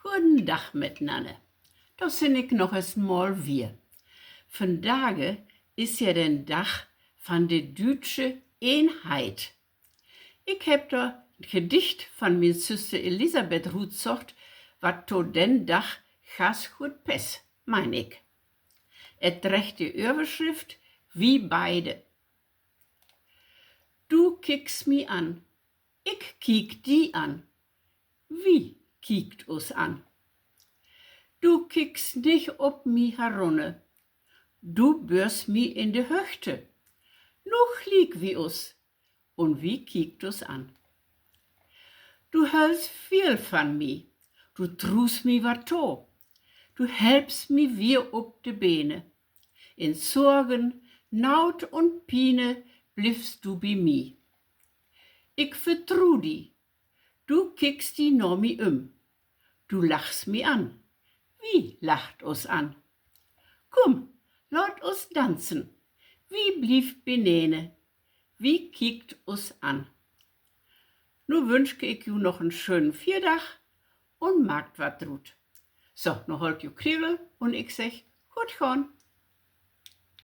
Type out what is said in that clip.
Goedendag miteinander. Da sind ik nog eens mal weer. Vandaag is ja den Dag van de Duitse Eenheid. Ik heb da een gedicht van mijn zuster Elisabeth roetzocht, wat tot den dag gas goed pes, mein ik. Het drecht de overschrift wie beide. Du kiekst mi an, ik kiek die an. Wie kiekt us an? Du kiekst nicht op mi herunne, du bürst mi in de Höchte. Noch lieg wie us, und wie kiekt us an? Du hältst viel van mi, du trust mi wat to, du helpst mi weer op de Beine. In Sorgen, Naut und Pine bliffst du bi mi. Ik vertrou die, du kiekst die no mi du lachst mi an. Wie lacht us an? Komm, laat us tanzen. Wie blief benene? Wie kiekt us an? Nu wünsch ich ju noch einen schönen Viertag und magt wat drut. So, nu holt ju Kriegel und ich sag, gut gaan.